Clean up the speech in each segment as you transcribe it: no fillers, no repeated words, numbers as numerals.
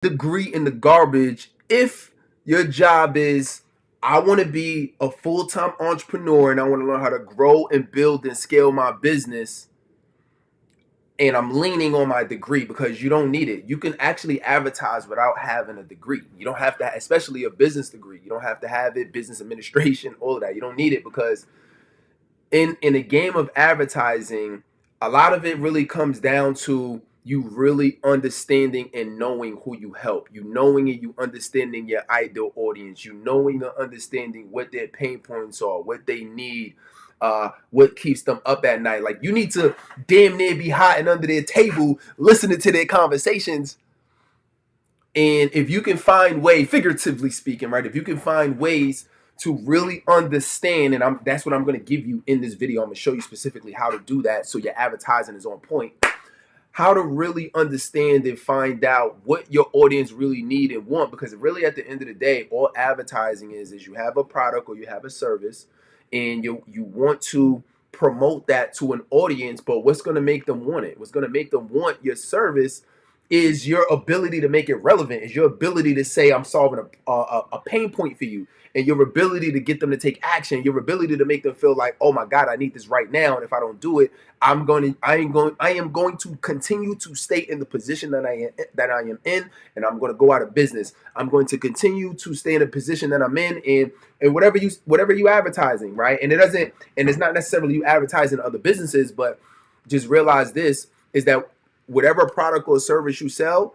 degree in the garbage if your job is, I want to be a full-time entrepreneur and I want to learn how to grow and build and scale my business, and I'm leaning on my degree, because you don't need it. You can actually advertise without having a degree. You don't have to, especially a business degree. You don't have to have it, business administration, all of that. You don't need it, because in a game of advertising, a lot of it really comes down to you really understanding and knowing who you help. You knowing and you understanding your ideal audience. You knowing and understanding what their pain points are, what they need, what keeps them up at night. Like, you need to damn near be hiding under their table, listening to their conversations. And if you can find way, figuratively speaking, right? If you can find ways to really understand, and that's what I'm going to give you in this video. I'm going to show you specifically how to do that so your advertising is on point. How to really understand and find out what your audience really need and want, because really at the end of the day, all advertising is you have a product or you have a service, and you want to promote that to an audience. But what's going to make them want it? What's going to make them want your service is your ability to make it relevant, is your ability to say, I'm solving a pain point for you, and your ability to get them to take action, your ability to make them feel like, oh my God, I need this right now, and if I don't do it, I am going to continue to stay in the position that I am in, and I'm going to go out of business. I'm going to continue to stay in the position that I'm in, and whatever you advertising, right? And it's not necessarily you advertising other businesses, but just realize this is that whatever product or service you sell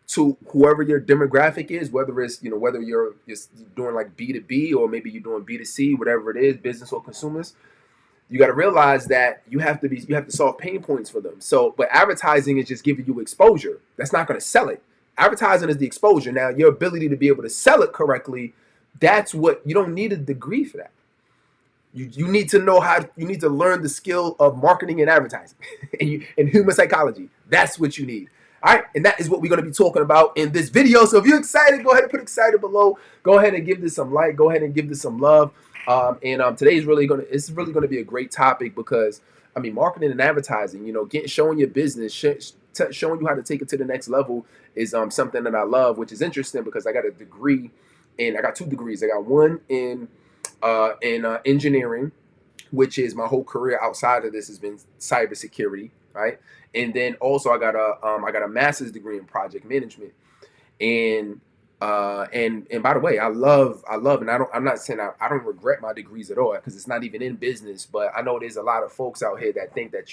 to whoever your demographic is, whether it's, whether you're just doing like B2B or maybe you're doing B2C, whatever it is, business or consumers, you got to realize that you have to solve pain points for them. So, but advertising is just giving you exposure. That's not going to sell it. Advertising is the exposure. Now, your ability to be able to sell it correctly, that's what you don't need a degree for that. You need to know you need to learn the skill of marketing and advertising and human psychology. That's what you need. All right, and that is what we're going to be talking about in this video. So if you're excited, go ahead and put excited below. Go ahead and give this some like. Go ahead and give this some love. Today is really going to be a great topic, because I mean, marketing and advertising, showing your business, showing you how to take it to the next level is something that I love, which is interesting because I got a degree, and I got 2 degrees. I got one in engineering, which is my whole career outside of this has been cybersecurity, right? And then also I got a master's degree in project management, and by the way, I love, and I'm not saying I don't regret my degrees at all, because it's not even in business. But I know there's a lot of folks out here that think that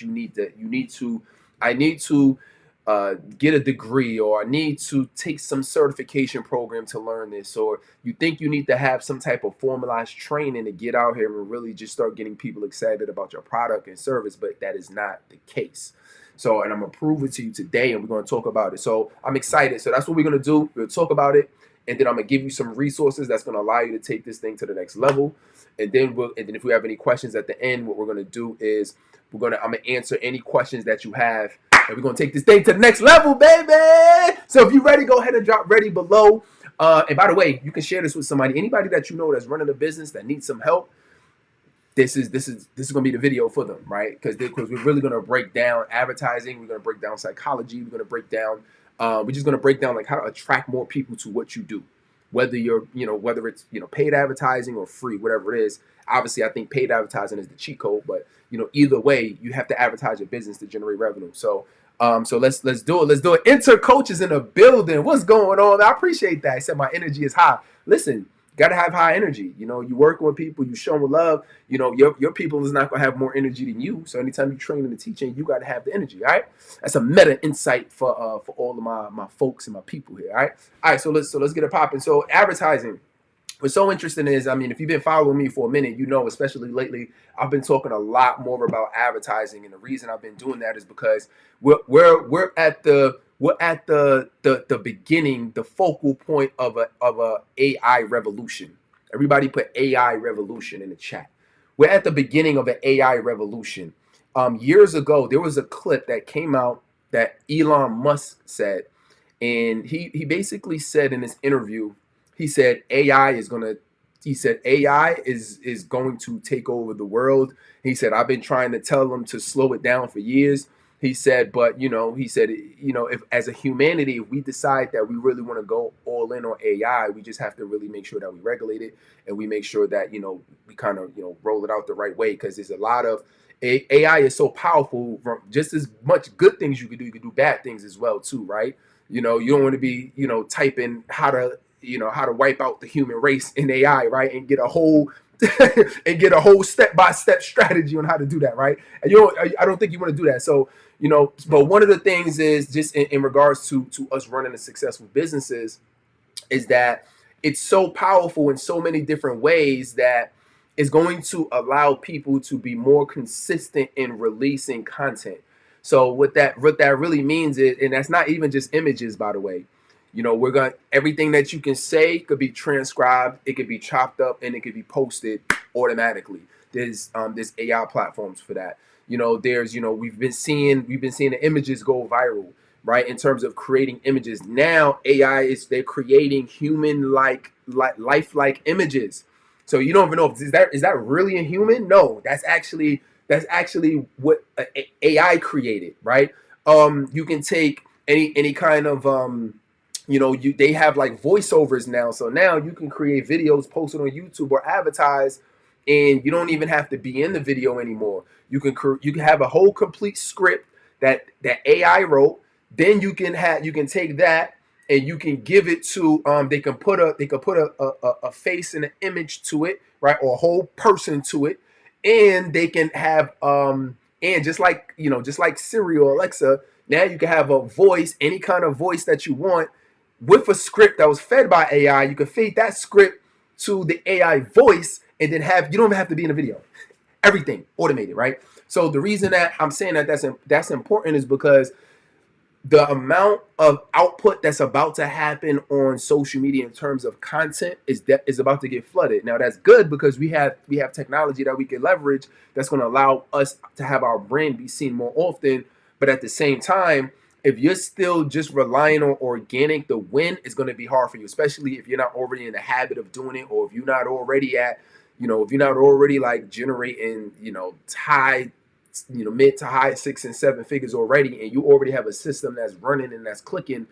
I need to get a degree, or I need to take some certification program to learn this, or you think you need to have some type of formalized training to get out here and really just start getting people excited about your product and service. But that is not the case. So, and I'm gonna prove it to you today, and we're gonna talk about it. So I'm excited. So that's what we're gonna do. We'll talk about it, and then I'm gonna give you some resources that's gonna allow you to take this thing to the next level. And then if we have any questions at the end, what we're gonna do is I'm gonna answer any questions that you have, and we're gonna take this thing to the next level, baby. So if you're ready, go ahead and drop ready below. And by the way, you can share this with somebody, anybody that you know that's running a business that needs some help. This is going to be the video for them, right? Because we're really going to break down advertising. We're going to break down psychology. We're going to break down. We're just going to break down like how to attract more people to what you do, whether whether it's paid advertising or free, whatever it is. Obviously, I think paid advertising is the cheat code, but either way, you have to advertise your business to generate revenue. So let's do it. Let's do it. Enter coaches in the building. What's going on? I appreciate that. I said my energy is high. Listen. Gotta have high energy. You work with people, you show them love. Your people is not gonna have more energy than you. So anytime you train and teaching, you gotta have the energy. All right. That's a meta insight for all of my folks and my people here. All right. So let's get it popping. So advertising. What's so interesting is, I mean, if you've been following me for a minute, especially lately, I've been talking a lot more about advertising, and the reason I've been doing that is because we're at the beginning, the focal point of a AI revolution. Everybody put AI revolution in the chat. We're at the beginning of an AI revolution. Years ago, there was a clip that came out that Elon Musk said, and he basically said in this interview, he said AI is going to take over the world. He said, I've been trying to tell them to slow it down for years. He said, but he said, if as a humanity, if we decide that we really want to go all in on AI, we just have to really make sure that we regulate it, and we make sure that we kind of roll it out the right way, because there's a lot of AI is so powerful. From just as much good things you can do bad things as well too, right? You don't want to be typing how to wipe out the human race in AI, right? And get a whole and get a whole step-by-step strategy on how to do that, right? And I don't think you want to do that. So but one of the things is just in regards to us running a successful businesses is that it's so powerful in so many different ways that it's going to allow people to be more consistent in releasing content. So what that really means is, and that's not even just images, by the way. We're going everything that you can say could be transcribed, it could be chopped up, and it could be posted automatically. There's AI platforms for that. There's we've been seeing the images go viral, right? In terms of creating images. Now AI they're creating human lifelike images. So you don't even know if is that really a human? No, that's actually what AI created, right? You can take any kind of they have like voiceovers now. So now you can create videos, post it on YouTube or advertise, and you don't even have to be in the video anymore. You can have a whole complete script that AI wrote. Then you can take that and you can give it to they can put a face and an image to it, right, or a whole person to it, and they can have and just like Siri or Alexa. Now you can have a voice, any kind of voice that you want, with a script that was fed by AI. You can feed that script to the AI voice, and then you don't even have to be in a video. Everything automated, right? So the reason that I'm saying that's important is because the amount of output that's about to happen on social media in terms of content is about to get flooded. Now that's good because we have technology that we can leverage that's going to allow us to have our brand be seen more often. But at the same time, if you're still just relying on organic, the win is going to be hard for you, especially if you're not already in the habit of doing it, or if you're not already like generating, high, mid to high 6 and 7 figures already, and you already have a system that's running and that's clicking.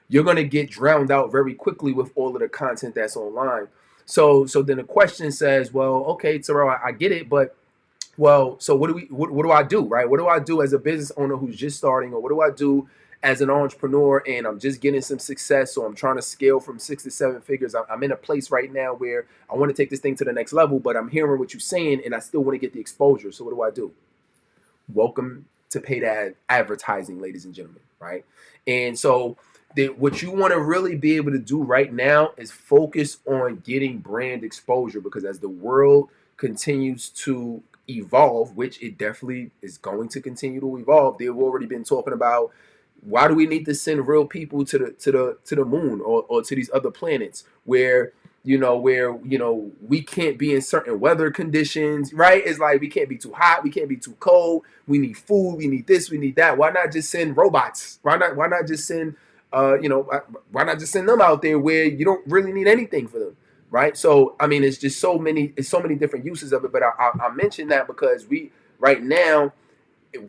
You're going to get drowned out very quickly with all of the content that's online. So then the question says, well, okay, Terrell, I get it, but well, so what do I do, right? What do I do as a business owner who's just starting, or what do I do as an entrepreneur and I'm just getting some success, or I'm trying to scale from 6 to 7 figures? I'm in a place right now where I want to take this thing to the next level, but I'm hearing what you're saying and I still want to get the exposure. So what do I do? Welcome to paid advertising, ladies and gentlemen, right? And so what you want to really be able to do right now is focus on getting brand exposure, because as the world continues to evolve, which it definitely is going to continue to evolve, they've already been talking about, why do we need to send real people to the moon, or to these other planets where we can't be in certain weather conditions, right? It's like we can't be too hot, we can't be too cold, we need food, we need this, we need that. Why not just send robots? Why not just send why not just send them out there where you don't really need anything for them, right? So I mean, it's so many different uses of it. But I mentioned that because right now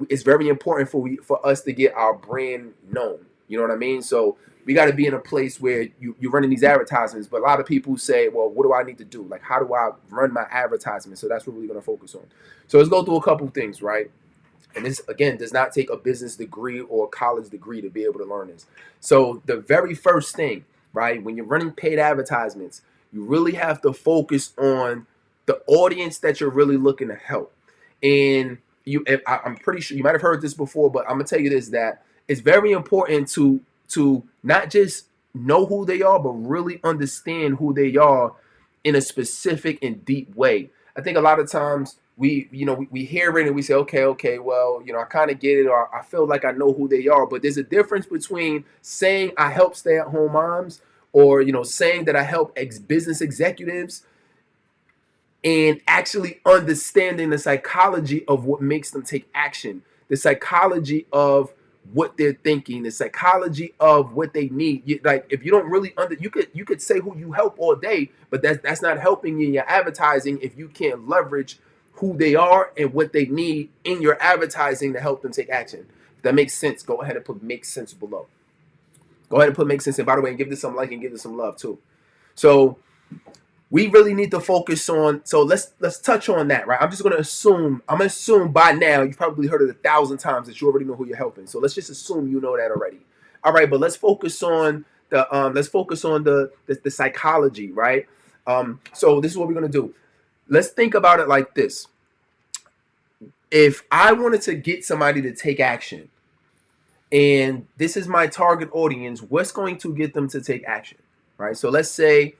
it's very important for us to get our brand known. You know what I mean? So we got to be in a place where you're running these advertisements. But a lot of people say, well, what do I need to do? Like, how do I run my advertisement? So that's what we're going to focus on. So let's go through a couple things, right? And this, again, does not take a business degree or a college degree to be able to learn this. So the very first thing, right, when you're running paid advertisements, you really have to focus on the audience that you're really looking to help. And I'm pretty sure you might have heard this before, but I'm gonna tell you this, that it's very important to not just know who they are, but really understand who they are in a specific and deep way. I think a lot of times we hear it and we say, okay, well, I kind of get it, or I feel like I know who they are. But there's a difference between saying I help stay-at-home moms, or saying that I help business executives, and actually understanding the psychology of what makes them take action, the psychology of what they're thinking, the psychology of what they need. Like, if you don't really you could say who you help all day, but that's not helping you in your advertising if you can't leverage who they are and what they need in your advertising to help them take action. that makes sense, go ahead and put make sense below. Go ahead and put make sense. And by the way, give this some like and give this some love too. So we really need to focus on. So let's touch on that, right? I'm gonna assume by now you've probably heard it 1,000 times that you already know who you're helping. So let's just assume you know that already. All right, but let's focus on the psychology, right? So this is what we're gonna do. Let's think about it like this. If I wanted to get somebody to take action, and this is my target audience, what's going to get them to take action, right? So let's say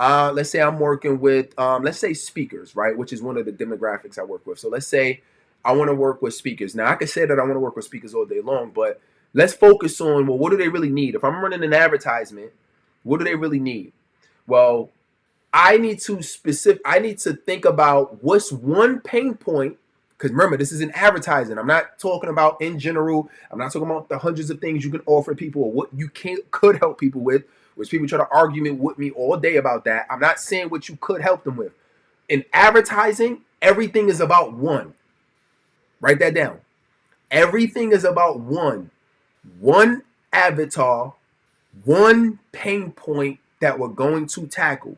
I'm working with let's say speakers, right, which is one of the demographics I work with. So let's say I want to work with speakers. Now I could say that I want to work with speakers all day long, but let's focus on, well, what do they really need? If I'm running an advertisement, what do they really need? Well, I need to think about what's one pain point. Because remember, this is an advertising. I'm not talking about in general. I'm not talking about the hundreds of things you can offer people or what you could help people with, which people try to argue with me all day about that. I'm not saying what you could help them with. In advertising, everything is about one. Write that down. Everything is about one avatar, one pain point that we're going to tackle.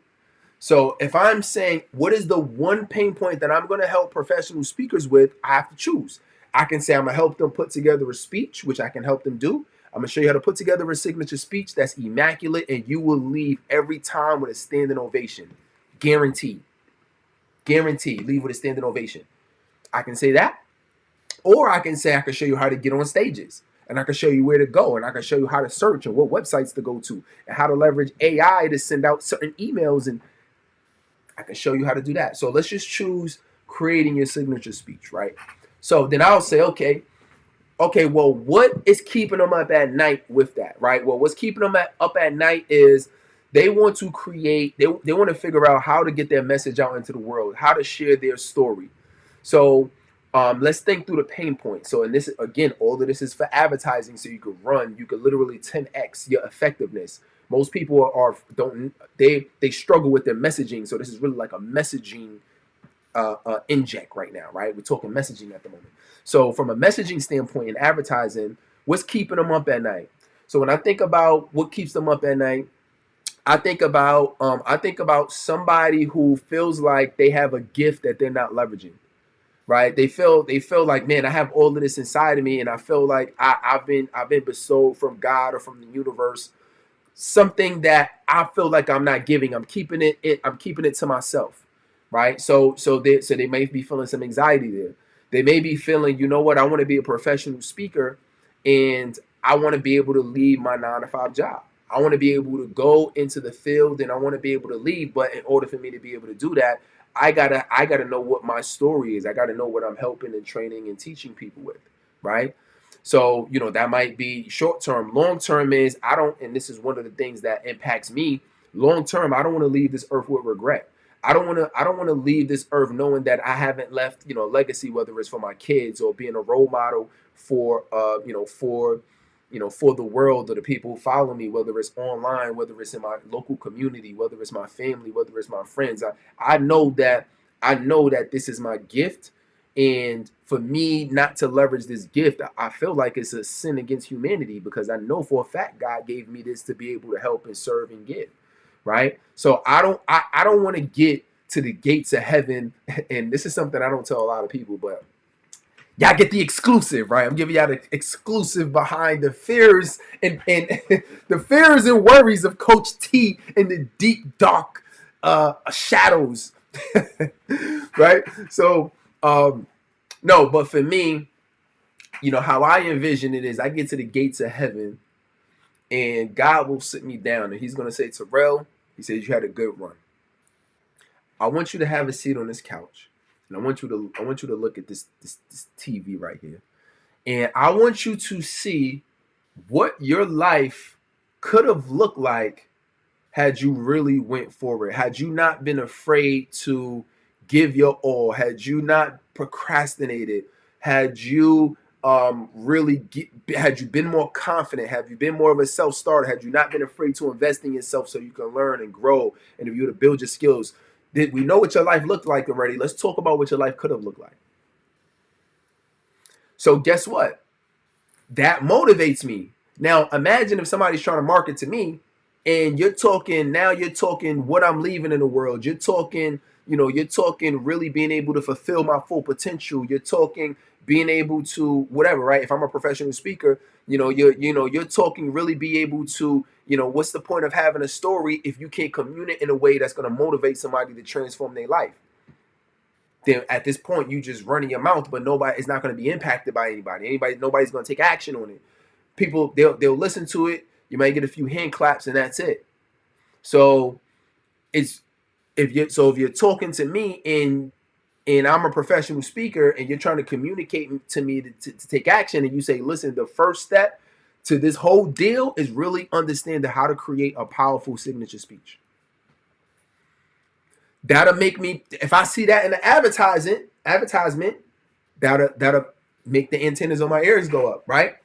So if I'm saying what is the one pain point that I'm going to help professional speakers with, I have to choose. I can say I'm going to help them put together a speech, which I can help them do. I'm going to show you how to put together a signature speech that's immaculate, and you will leave every time with a standing ovation. Guaranteed. Guaranteed. Leave with a standing ovation. I can say that. Or I can say I can show you how to get on stages. And I can show you where to go. And I can show you how to search and what websites to go to. And how to leverage AI to send out certain emails, and I can show you how to do that. So let's just choose creating your signature speech, right? So then I'll say, okay, well, what is keeping them up at night with that, right? Well, what's keeping them up at night is they want to create, they want to figure out how to get their message out into the world, how to share their story. So let's think through the pain point. So, and this again, all of this is for advertising, so you could literally 10x your effectiveness. Most people are don't they struggle with their messaging. So this is really like a messaging inject right now, right? We're talking messaging at the moment. So from a messaging standpoint in advertising, what's keeping them up at night? So when I think about what keeps them up at night, I think about somebody who feels like they have a gift that they're not leveraging, right? They feel like, man, I have all of this inside of me, and I feel like I've been bestowed from God or from the universe something that I feel like I'm not giving. I'm keeping it to myself, right? So they may be feeling some anxiety there. They may be feeling, you know what, I want to be a professional speaker, and I want to be able to leave my 9 to 5 job. I want to be able to go into the field, and I want to be able to leave. But in order for me to be able to do that, I gotta know what my story is. I gotta know what I'm helping and training and teaching people with, right? So, that might be short term. Long term is I don't, and this is one of the things that impacts me. Long term, I don't want to leave this earth with regret. I don't want to leave this earth knowing that I haven't left, a legacy, whether it's for my kids or being a role model for for the world or the people who follow me, whether it's online, whether it's in my local community, whether it's my family, whether it's my friends. I know that this is my gift, and for me not to leverage this gift, I feel like it's a sin against humanity, because I know for a fact God gave me this to be able to help and serve and give, right? So I don't want to get to the gates of heaven, and this is something I don't tell a lot of people, but y'all get the exclusive, right? I'm giving y'all the exclusive behind the fears and the fears and worries of Coach T in the deep dark shadows, right? So no, but for me, how I envision it is I get to the gates of heaven, and God will sit me down, and He's gonna say, Terrell, He says, you had a good run. I want you to have a seat on this couch, and I want you to look at this TV right here. And I want you to see what your life could have looked like had you really went forward, had you not been afraid to give your all, had you not procrastinated, had you had you been more confident, have you been more of a self-starter, had you not been afraid to invest in yourself so you can learn and grow, and if you were to build your skills. Did we know what your life looked like already? Let's talk about what your life could have looked like. So guess what? That motivates me. Now, imagine if somebody's trying to market to me and you're talking, now you're talking what I'm leaving in the world. You're talking, you're talking really being able to fulfill my full potential. You're talking being able to whatever, right? If I'm a professional speaker, you're talking really be able to, what's the point of having a story if you can't communicate in a way that's going to motivate somebody to transform their life? Then at this point you just running your mouth, but nobody is not going to be impacted by nobody's going to take action on it. People, they'll listen to it, you might get a few hand claps, and that's it. So it's if you're talking to me and I'm a professional speaker and you're trying to communicate to me to take action, and you say, listen, the first step to this whole deal is really understanding how to create a powerful signature speech. That'll make me, if I see that in the advertisement, that'll make the antennas on my ears go up, right?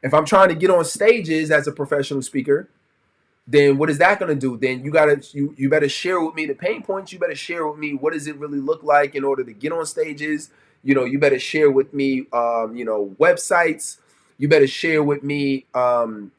If I'm trying to get on stages as a professional speaker, then what is that going to do? Then you better share with me the pain points. You better share with me what does it really look like in order to get on stages. You better share with me, websites. You better share with me, who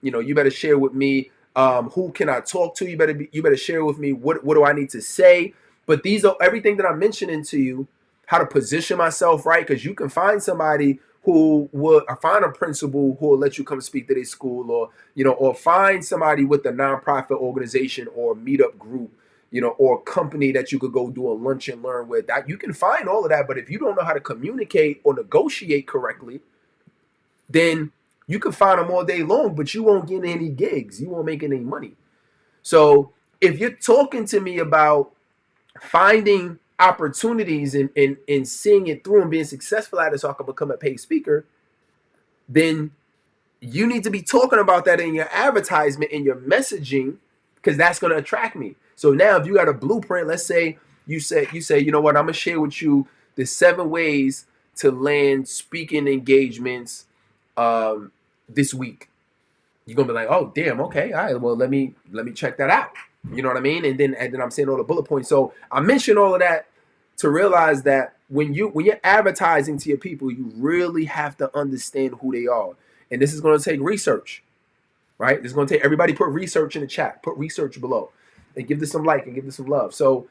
can I talk to? You better share with me what do I need to say. But these are everything that I'm mentioning to you, how to position myself right, because you can find somebody who would, or find a principal who will let you come speak to their school, or find somebody with a nonprofit organization or meetup group, or company that you could go do a lunch and learn with. That you can find all of that, but if you don't know how to communicate or negotiate correctly, then you can find them all day long, but you won't get any gigs. You won't make any money. So if you're talking to me about finding opportunities and seeing it through and being successful at it so I can become a paid speaker, then you need to be talking about that in your advertisement, in your messaging, because that's going to attract me. So now if you got a blueprint, let's say you say, you know what, I'm going to share with you the 7 ways to land speaking engagements this week. You're going to be like, oh, damn, okay, all right, well, let me check that out. You know what I mean? And then I'm saying all the bullet points. So I mentioned all of that to realize that when you're advertising to your people, you really have to understand who they are. And this is going to take research, right? This is going to take everybody put research in the chat, put research below, and give this some like and give this some love. So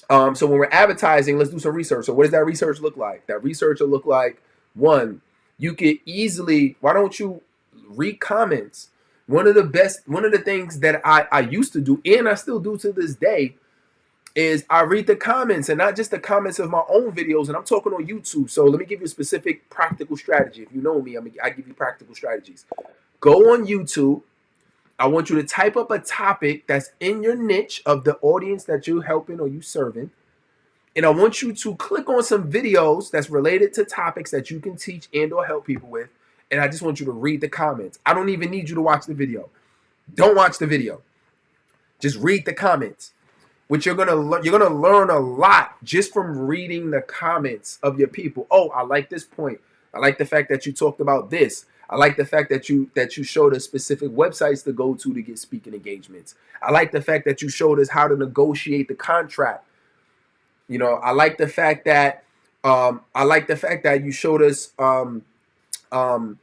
when we're advertising, let's do some research. So what does that research look like? That research will look like, one, you could easily, why don't you read comments? One of the things that I used to do, and I still do to this day, is I read the comments, and not just the comments of my own videos, and I'm talking on YouTube. So let me give you a specific practical strategy. If you know me, I give you practical strategies. Go on YouTube. I want you to type up a topic that's in your niche of the audience that you're helping or you serving. And I want you to click on some videos that's related to topics that you can teach and or help people with. And I just want you to read the comments. I don't even need you to watch the video. Don't watch the video. Just read the comments. Which you're gonna learn a lot just from reading the comments of your people. Oh, I like this point. I like the fact that you talked about this. I like the fact that you showed us specific websites to go to get speaking engagements. I like the fact that you showed us how to negotiate the contract. I like the fact that you showed us how to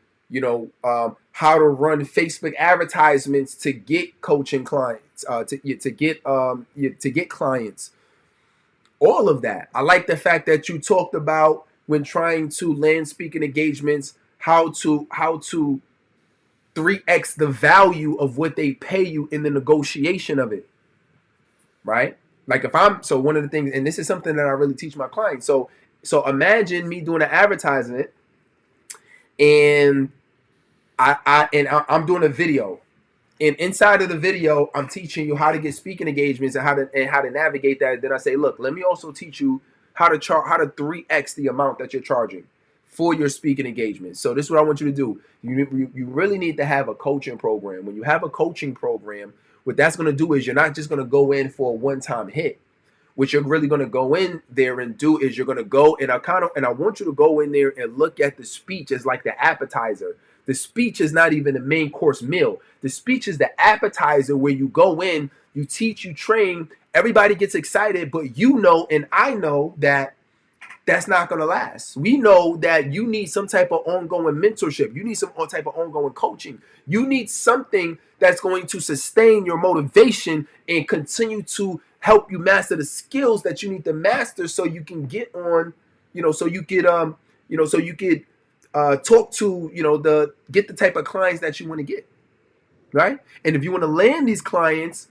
run Facebook advertisements to get coaching clients, to get clients. All of that. I like the fact that you talked about when trying to land speaking engagements, how to 3x the value of what they pay you in the negotiation of it. Right? Like so one of the things, and this is something that I really teach my clients. So imagine me doing an advertisement, and I'm doing a video, and inside of the video, I'm teaching you how to get speaking engagements and how to navigate that. Then I say, look, let me also teach you how to 3x the amount that you're charging for your speaking engagements. So this is what I want you to do. You really need to have a coaching program. When you have a coaching program, what that's going to do is you're not just going to go in for a one-time hit. What you're really going to go in there and do is you're going to go, and I want you to go in there and look at the speech as like the appetizer. The speech is not even the main course meal. The speech is the appetizer where you go in, you teach, you train, everybody gets excited, but and I know that that's not going to last. We know that you need some type of ongoing mentorship. You need some type of ongoing coaching. You need something that's going to sustain your motivation and continue to help you master the skills that you need to master so you can get on, so you could so you could talk to, get the type of clients that you want to get, right? And if you want to land these clients,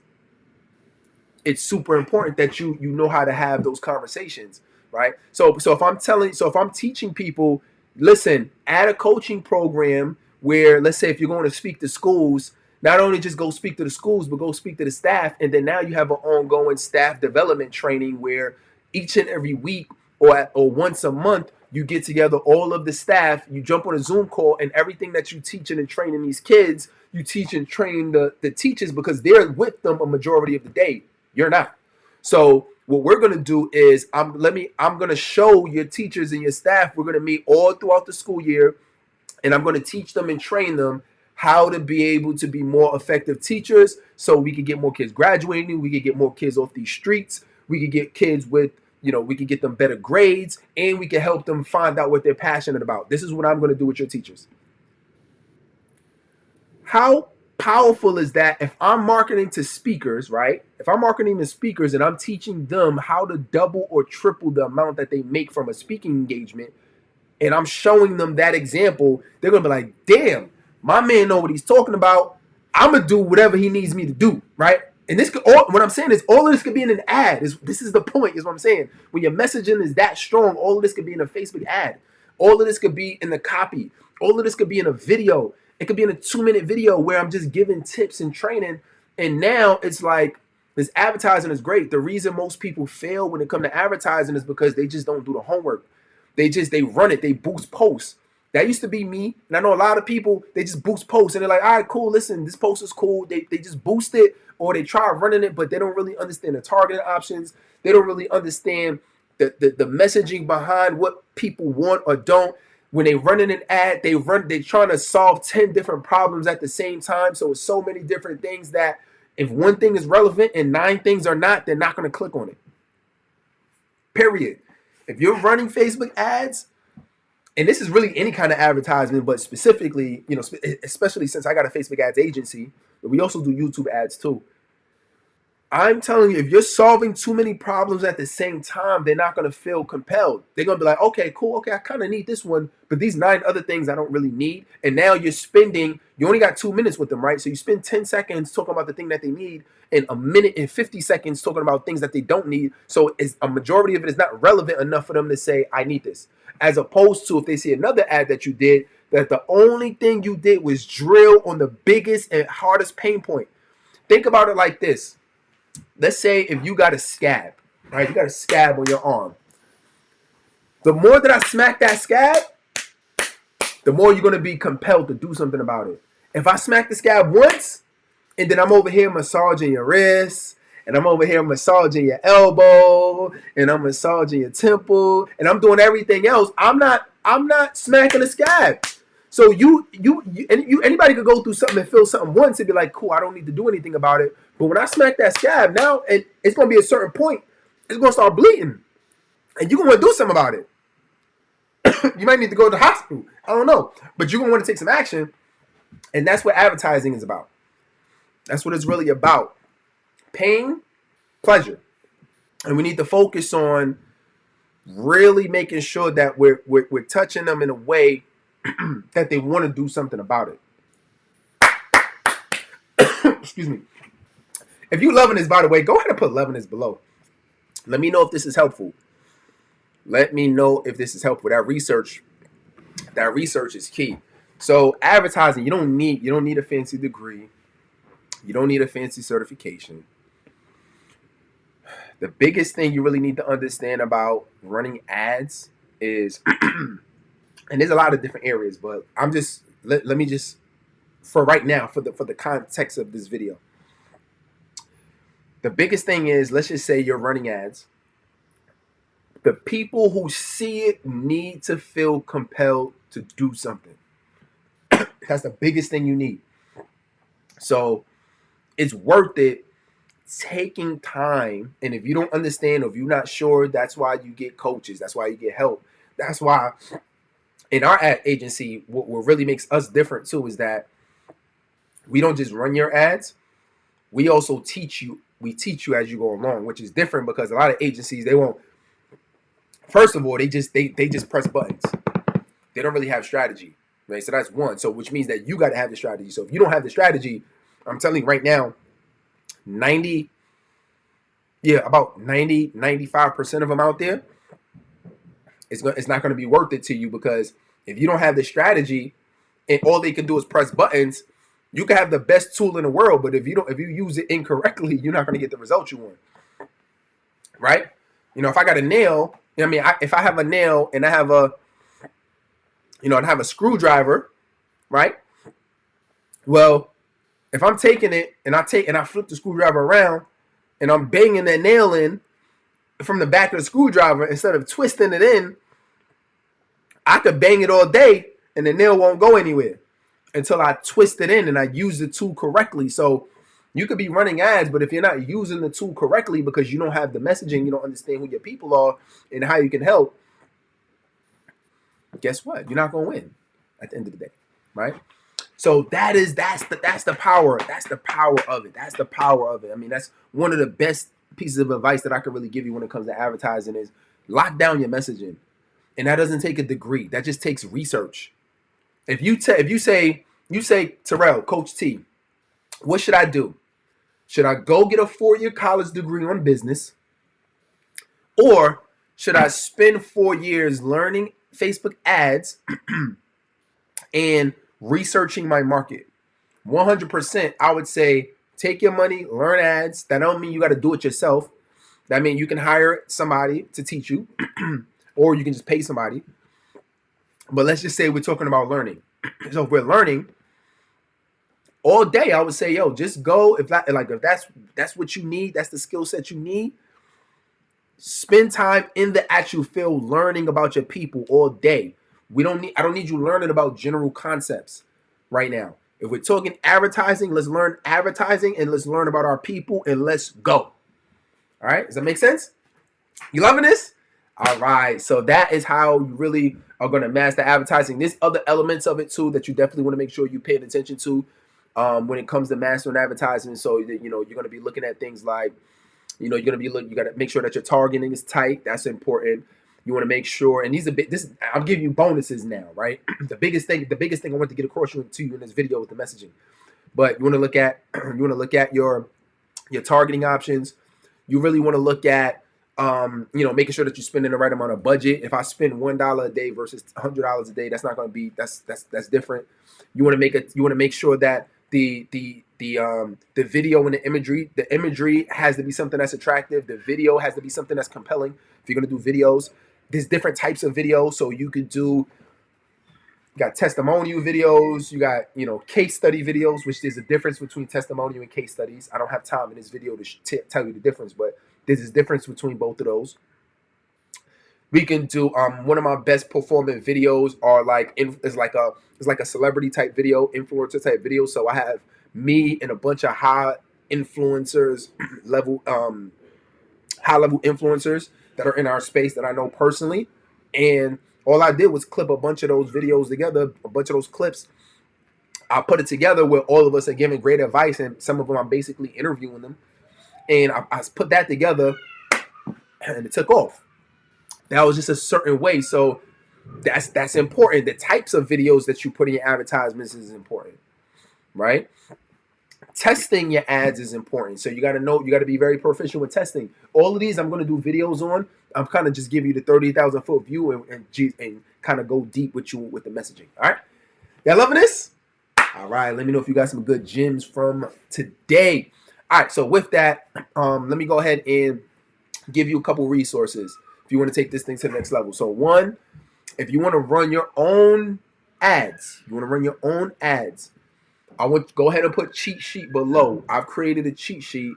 it's super important that you know how to have those conversations, right? So if I'm teaching people, listen, add a coaching program where, let's say, if you're going to speak to schools, not only just go speak to the schools, but go speak to the staff, and then now you have an ongoing staff development training where each and every week or once a month you get together all of the staff, you jump on a Zoom call, and everything that you teaching and training these kids, you teach and train the teachers, because they're with them a majority of the day. You're not. So what we're gonna do is I'm gonna show your teachers and your staff. We're gonna meet all throughout the school year, and I'm gonna teach them and train them how to be able to be more effective teachers, so we could get more kids graduating, we could get more kids off these streets, we could get kids with, we could get them better grades, and we can help them find out what they're passionate about. This is what I'm gonna do with your teachers. How powerful is that if I'm marketing to speakers, right? If I'm marketing to speakers and I'm teaching them how to double or triple the amount that they make from a speaking engagement, and I'm showing them that example, they're gonna be like, damn, my man know what he's talking about. I'm gonna do whatever he needs me to do, right? And this could what I'm saying is all of this could be in an ad. This is the point, is what I'm saying. When your messaging is that strong, all of this could be in a Facebook ad. All of this could be in the copy. All of this could be in a video. It could be in a 2-minute video where I'm just giving tips and training. And now it's like, this advertising is great. The reason most people fail when it comes to advertising is because they just don't do the homework. They run it. They boost posts. That used to be me. And I know a lot of people, they just boost posts and they're like, all right, cool. Listen, this post is cool. They just boost it, or they try running it, but they don't really understand the targeting options. They don't really understand the messaging behind what people want or don't. When they run in an ad, they're trying to solve 10 different problems at the same time. So it's so many different things that if one thing is relevant and 9 things are not, they're not going to click on it. Period. If you're running Facebook ads, and this is really any kind of advertisement, but specifically, especially since I got a Facebook ads agency, but we also do YouTube ads too. I'm telling you, if you're solving too many problems at the same time, they're not going to feel compelled. They're going to be like, okay, cool. Okay, I kind of need this one, but these 9 other things I don't really need. And now you only got 2 minutes with them, right? So you spend 10 seconds talking about the thing that they need and a minute and 50 seconds talking about things that they don't need. So it's a majority of it is not relevant enough for them to say, I need this. As opposed to if they see another ad that you did, that the only thing you did was drill on the biggest and hardest pain point. Think about it like this. Let's say if you got a scab, right? You got a scab on your arm. The more that I smack that scab, the more you're going to be compelled to do something about it. If I smack the scab once, and then I'm over here massaging your wrist, and I'm over here massaging your elbow, and I'm massaging your temple, and I'm doing everything else, I'm not smacking the scab. So anybody could go through something and feel something once and be like, cool, I don't need to do anything about it. But when I smack that scab now, it's going to be a certain point, it's going to start bleeding. And you're going to do something about it. You might need to go to the hospital. I don't know. But you're going to want to take some action. And that's what advertising is about. That's what it's really about. Pain, pleasure. And we need to focus on really making sure that we're touching them in a way that they want to do something about it. Excuse me. If you're loving this, by the way, go ahead and put loving this below. Let me know if this is helpful. Let me know if this is helpful. That research is key. So advertising, you don't need a fancy degree. You don't need a fancy certification. The biggest thing you really need to understand about running ads is, and there's a lot of different areas, but let me just, for right now, for the context of this video, the biggest thing is, let's just say you're running ads. The people who see it need to feel compelled to do something. That's the biggest thing you need. So it's worth it taking time, and if you don't understand or if you're not sure, that's why you get coaches, that's why you get help. That's why in our ad agency, what really makes us different too is that we don't just run your ads, we also teach you. We teach you as you go along, which is different because a lot of agencies, they won't. First of all, they just press buttons. They don't really have strategy, right? So that's one. So which means that you got to have the strategy. So if you don't have the strategy, I'm telling you right now, about 95% of them out there, it's not going to be worth it to you, because if you don't have the strategy and all they can do is press buttons, you can have the best tool in the world, but if you use it incorrectly, you're not going to get the results you want, right? If I got a nail, if I have a nail and I have a screwdriver, right? Well, if I'm taking it and I flip the screwdriver around and I'm banging that nail in from the back of the screwdriver instead of twisting it in, I could bang it all day and the nail won't go anywhere until I twist it in and I use the tool correctly. So you could be running ads, but if you're not using the tool correctly because you don't have the messaging, you don't understand who your people are and how you can help, guess what? You're not going to win at the end of the day, right? So that's the power. That's the power of it. That's the power of it. That's one of the best pieces of advice that I could really give you when it comes to advertising is lock down your messaging. And that doesn't take a degree. That just takes research. If you say, Terrell, Coach T, what should I do? Should I go get a 4-year college degree on business? Or should I spend 4 years learning Facebook ads and researching my market? 100%, I would say take your money, learn ads. That don't mean you got to do it yourself. That means you can hire somebody to teach you, or you can just pay somebody. But let's just say we're talking about learning. So if we're learning all day, I would say, yo, just go. If that's what you need, that's the skill set you need. Spend time in the actual field learning about your people all day. I don't need you learning about general concepts right now. If we're talking advertising, let's learn advertising and let's learn about our people and let's go. All right. Does that make sense? You loving this? All right. So that is how you really are going to master advertising. There's other elements of it too that you definitely want to make sure you pay attention to when it comes to mastering advertising. So that, you're going to be looking at things like, you got to make sure that your targeting is tight. That's important. You want to make sure, and I'm giving you bonuses now, right? The biggest thing I want to get across to you in this video with the messaging. But you want to look at your targeting options. You really want to look at making sure that you're spending the right amount of budget. If I spend $1 a day versus $100 a day, that's not going to be that's different. You want to make sure that the video and the imagery has to be something that's attractive. The video has to be something that's compelling. If you're going to do videos, there's different types of videos. So you got testimonial videos, you got, case study videos, which there's a difference between testimonial and case studies. I don't have time in this video to tell you the difference, but there's a difference between both of those. We can do one of my best performing videos are it's like a celebrity type video, influencer type video. So I have me and a bunch of high influencers high level influencers that are in our space that I know personally, and all I did was clip a bunch of those videos together, a bunch of those clips. I put it together where all of us are giving great advice, and some of them I'm basically interviewing them, and I put that together, and it took off. That was just a certain way. So that's important. The types of videos that you put in your advertisements is important, right? Testing your ads is important. So you got to be very proficient with testing. All of these I'm going to do videos on. I'm kind of just give you the 30,000 foot view and kind of go deep with you with the messaging. All right. Y'all loving this? All right. Let me know if you got some good gems from today. All right. So with that, let me go ahead and give you a couple resources if you want to take this thing to the next level. So one, if you want to run your own ads, I want to go ahead and put cheat sheet below. I've created a cheat sheet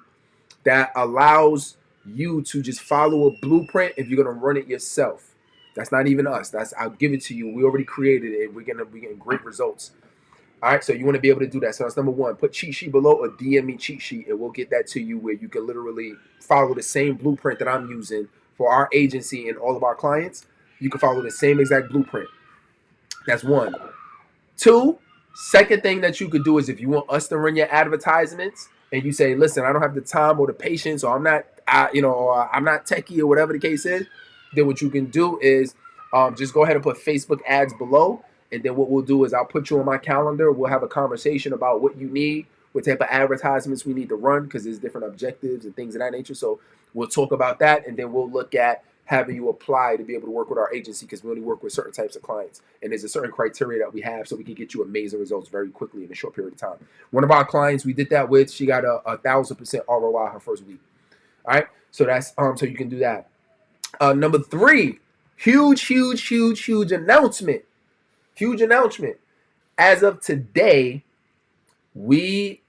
that allows you to just follow a blueprint if you're going to run it yourself. That's not even us. I'll give it to you. We already created it. We're getting great results. All right, so you want to be able to do that. So that's number one. Put cheat sheet below or DM me cheat sheet, and we'll get that to you where you can literally follow the same blueprint that I'm using for our agency and all of our clients. You can follow the same exact blueprint. That's one. Two, second thing that you could do is if you want us to run your advertisements and you say, listen, I don't have the time or the patience, or I'm not, I'm not techie or whatever the case is, then what you can do is just go ahead and put Facebook ads below. And then what we'll do is I'll put you on my calendar. We'll have a conversation about what you need, what type of advertisements we need to run, because there's different objectives and things of that nature. So we'll talk about that, and then we'll look at having you apply to be able to work with our agency, because we only work with certain types of clients, and there's a certain criteria that we have so we can get you amazing results very quickly in a short period of time. One of our clients we did that with, she got a 1,000% ROI her first week. All right, so that's so you can do that. Number three, huge announcement. Huge announcement. As of today, we've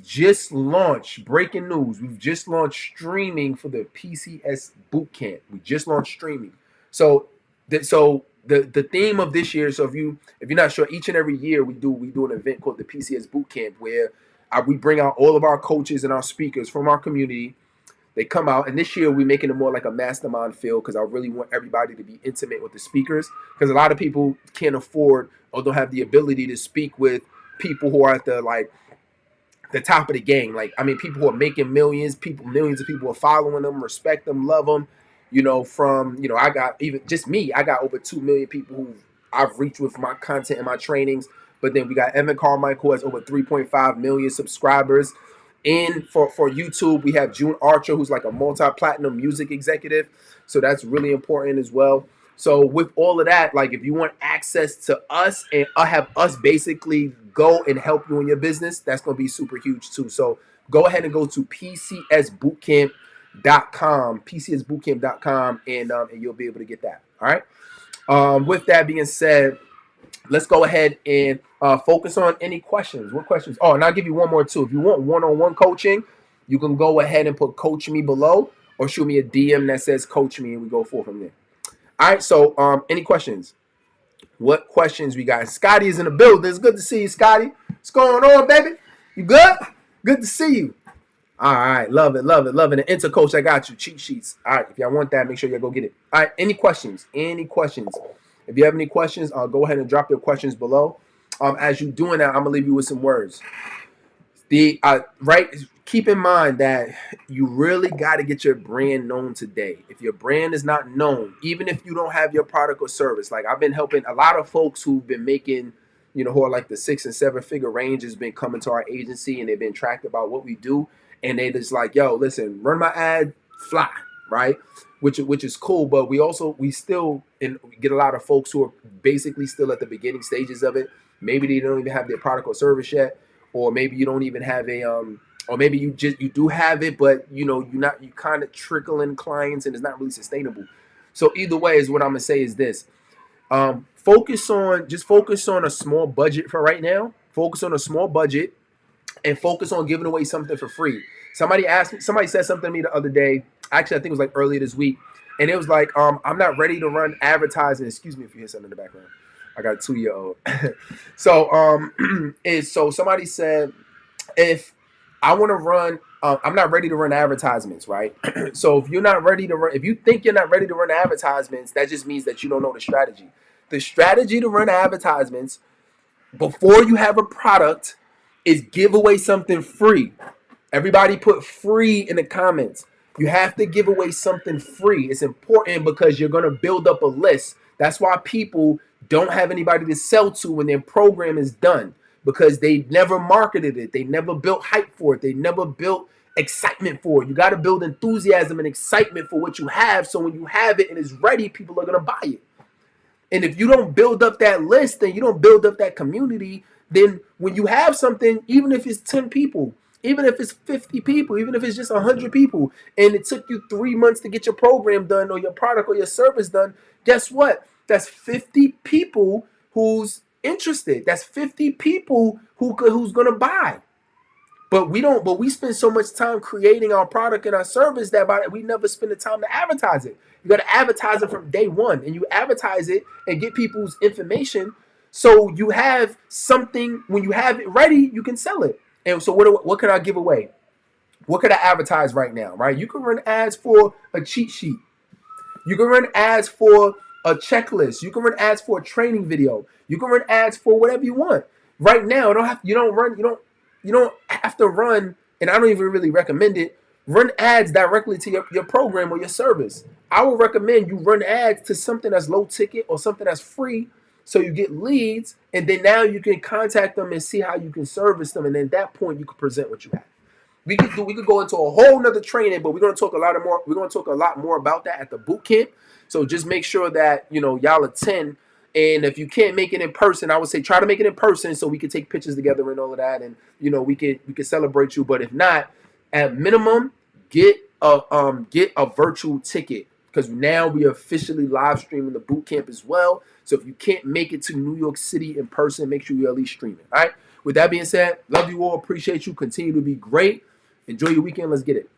just launched, breaking news, we've just launched streaming for the PCS Bootcamp. We just launched streaming. So the theme of this year, so if you're not sure, each and every year we do an event called the PCS Bootcamp, where we bring out all of our coaches and our speakers from our community. They come out, and this year we're making it more like a mastermind feel, because I really want everybody to be intimate with the speakers, because a lot of people can't afford or don't have the ability to speak with people who are at the top of the game. Like, I mean, people who are making millions of people are following them, respect them, love them. I got, even just me, I got over 2 million people who I've reached with my content and my trainings. But then we got Evan Carmichael, who has over 3.5 million subscribers. And for YouTube, we have June Archer, who's like a multi-platinum music executive. So that's really important as well. So with all of that, like, if you want access to us and have us basically go and help you in your business, that's going to be super huge too. So go ahead and go to pcsbootcamp.com, and you'll be able to get that. All right. With that being said, let's go ahead and focus on any questions. What questions? Oh, and I'll give you one more too. If you want one-on-one coaching, you can go ahead and put coach me below, or shoot me a DM that says coach me, and we go forward from there. All right, so any questions? What questions we got? Scotty is in the building. It's good to see you, Scotty. What's going on, baby? You good? Good to see you. All right, love it. And Enter Coach, I got you. Cheat sheets. All right, if y'all want that, make sure y'all go get it. All right, any questions? If you have any questions, go ahead and drop your questions below. As you're doing that, I'm gonna leave you with some words. Keep in mind that you really got to get your brand known today. If your brand is not known, even if you don't have your product or service, like I've been helping a lot of folks who've been making, who are like the 6 and 7 figure range, has been coming to our agency, and they've been tracked about what we do, and they just like, yo, listen, run my ad, fly, right? Which is cool, but we still get a lot of folks who are basically still at the beginning stages of it. Maybe they don't even have their product or service yet, or maybe you don't even have a or maybe you do have it, but you kind of trickling clients, and it's not really sustainable. So either way, is what I'm gonna say is this: focus on a small budget for right now. Focus on a small budget, and focus on giving away something for free. Somebody said something to me the other day. Actually, I think it was like earlier this week, and it was like, I'm not ready to run advertising. Excuse me if you hear something in the background. I got a 2-year-old. So somebody said, if I want to run, I'm not ready to run advertisements, right? So if you think you're not ready to run advertisements, that just means that you don't know the strategy. The strategy to run advertisements before you have a product is give away something free. Everybody put free in the comments. You have to give away something free. It's important because you're going to build up a list. That's why people don't have anybody to sell to when their program is done, because they never marketed it. They never built hype for it. They never built excitement for it. You got to build enthusiasm and excitement for what you have, so when you have it and it's ready, people are going to buy it. And if you don't build up that list, then you don't build up that community, then when you have something, even if it's 10 people, even if it's 50 people, even if it's just 100 people, and it took you 3 months to get your program done or your product or your service done, guess what? That's 50 people who's interested. That's 50 people who's going to buy. But we spend so much time creating our product and our service that we never spend the time to advertise it. You got to advertise it from day one, and you advertise it and get people's information So you have something, when you have it ready, you can sell it. And so what can I give away? What could I advertise right now, right? You can run ads for a cheat sheet. You can run ads for a checklist. You can run ads for a training video. You can run ads for whatever you want. Right now, you don't have to run, and I don't even really recommend it. Run ads directly to your program or your service. I would recommend you run ads to something that's low ticket or something that's free, so you get leads, and then now you can contact them and see how you can service them, and then at that point you can present what you have. We could go into a whole nother training, but we're gonna talk a lot more about that at the boot camp. So just make sure that y'all attend. And if you can't make it in person, I would say try to make it in person so we can take pictures together and all of that, and we can celebrate you. But if not, at minimum, get a virtual ticket, because now we are officially live streaming the boot camp as well. So if you can't make it to New York City in person, make sure you at least stream it. All right. With that being said, love you all. Appreciate you. Continue to be great. Enjoy your weekend. Let's get it.